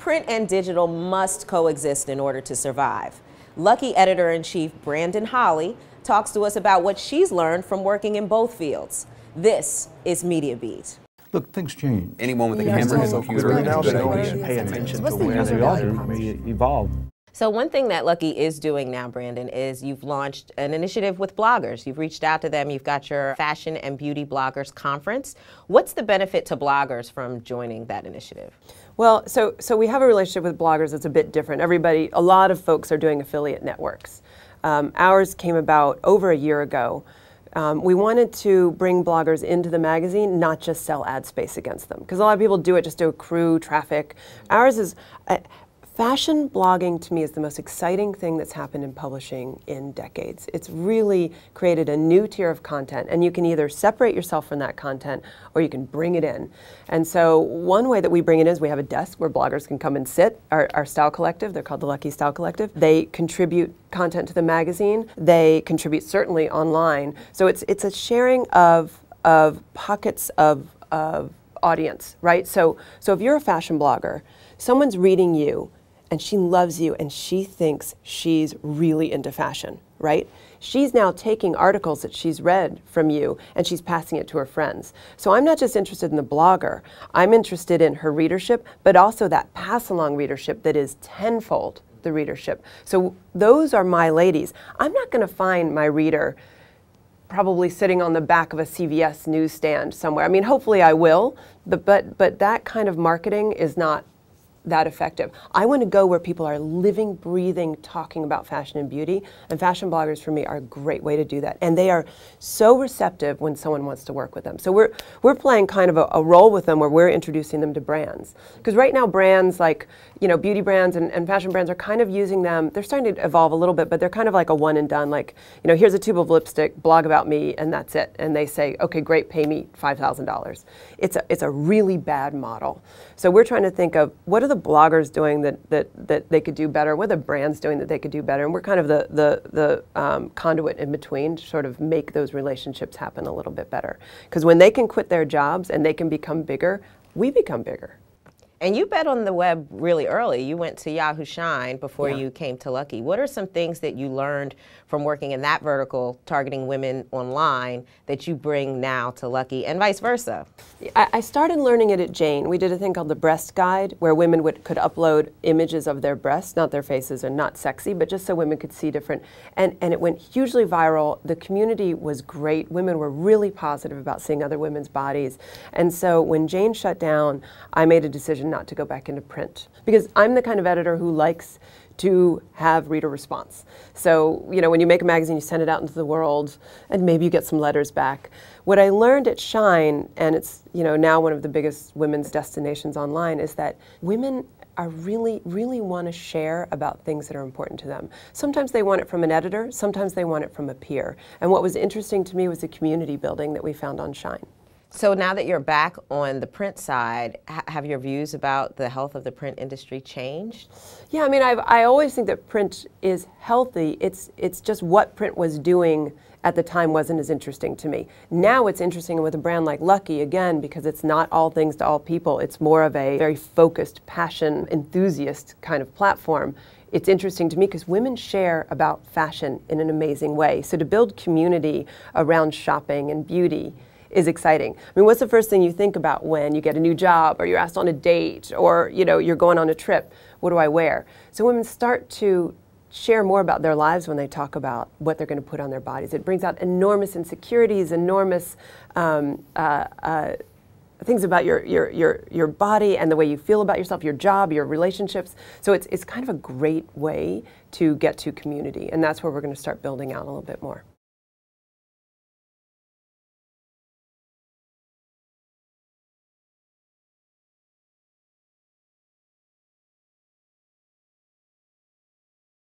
print and digital must coexist in order to survive. Lucky editor-in-chief Brandon Holley talks to us about what she's learned from working in both fields. This is Media Beat. Look, things change. Anyone with a camera and a computer Right is now, a good so we idea. should pay attention What's to the where user they value are. proposition? May evolve. So one thing that Lucky is doing now, Brandon, is you've launched an initiative with bloggers. You've reached out to them. You've got your Fashion and Beauty Bloggers Conference. What's the benefit to bloggers from joining that initiative? Well, so we have a relationship with bloggers that's a bit different. A lot of folks are doing affiliate networks. Ours came about over a year ago. We wanted to bring bloggers into the magazine, not just sell ad space against them, because a lot of people do it just to accrue traffic. Ours is, fashion blogging to me is the most exciting thing that's happened in publishing in decades. It's really created a new tier of content, and you can either separate yourself from that content or you can bring it in. And so one way that we bring it in is we have a desk where bloggers can come and sit, our style collective, they're called the Lucky Style Collective. They contribute content to the magazine. They contribute certainly online. So it's a sharing of pockets of audience, right? So if you're a fashion blogger, someone's reading you and she loves you and she thinks she's really into fashion, right? She's now taking articles that she's read from you and she's passing it to her friends. So I'm not just interested in the blogger, I'm interested in her readership, but also that pass along readership that is tenfold the readership. So those are my ladies. I'm not going to find my reader probably sitting on the back of a CVS newsstand somewhere. I mean, hopefully I will, but that kind of marketing is not that effective. I want to go where people are living, breathing, talking about fashion and beauty, and fashion bloggers for me are a great way to do that. And they are so receptive when someone wants to work with them. So we're playing kind of a role with them where we're introducing them to brands. Because right now brands like, you know, beauty brands and fashion brands are kind of using them, they're starting to evolve a little bit, but they're kind of like a one and done, like, you know, here's a tube of lipstick, blog about me, and that's it. And they say, okay, great, pay me $5,000. It's a really bad model. So we're trying to think of what are the bloggers doing that they could do better? What are the brands doing that they could do better? And we're kind of the conduit in between to sort of make those relationships happen a little bit better. Because when they can quit their jobs and they can become bigger, we become bigger. And you bet on the web really early. You went to Yahoo Shine before you came to Lucky. What are some things that you learned from working in that vertical, targeting women online, that you bring now to Lucky, and vice versa? I started learning it at Jane. We did a thing called the Breast Guide, where women could upload images of their breasts, not their faces, and not sexy, but just so women could see different. And it went hugely viral. The community was great. Women were really positive about seeing other women's bodies. And so when Jane shut down, I made a decision not to go back into print, because I'm the kind of editor who likes to have reader response. So, you know, when you make a magazine, you send it out into the world, and maybe you get some letters back. What I learned at Shine, and it's, you know, now one of the biggest women's destinations online, is that women are really want to share about things that are important to them. Sometimes they want it from an editor, sometimes they want it from a peer. And what was interesting to me was the community building that we found on Shine. So now that you're back on the print side, have your views about the health of the print industry changed? Yeah, I mean, I always think that print is healthy. It's just what print was doing at the time wasn't as interesting to me. Now it's interesting with a brand like Lucky, again, because it's not all things to all people. It's more of a very focused, passion, enthusiast kind of platform. It's interesting to me because women share about fashion in an amazing way. So to build community around shopping and beauty is exciting. I mean, what's the first thing you think about when you get a new job or you're asked on a date or, you know, you're going on a trip? What do I wear? So women start to share more about their lives when they talk about what they're going to put on their bodies. It brings out enormous insecurities, enormous things about your body and the way you feel about yourself, your job, your relationships. So it's kind of a great way to get to community, and that's where we're going to start building out a little bit more.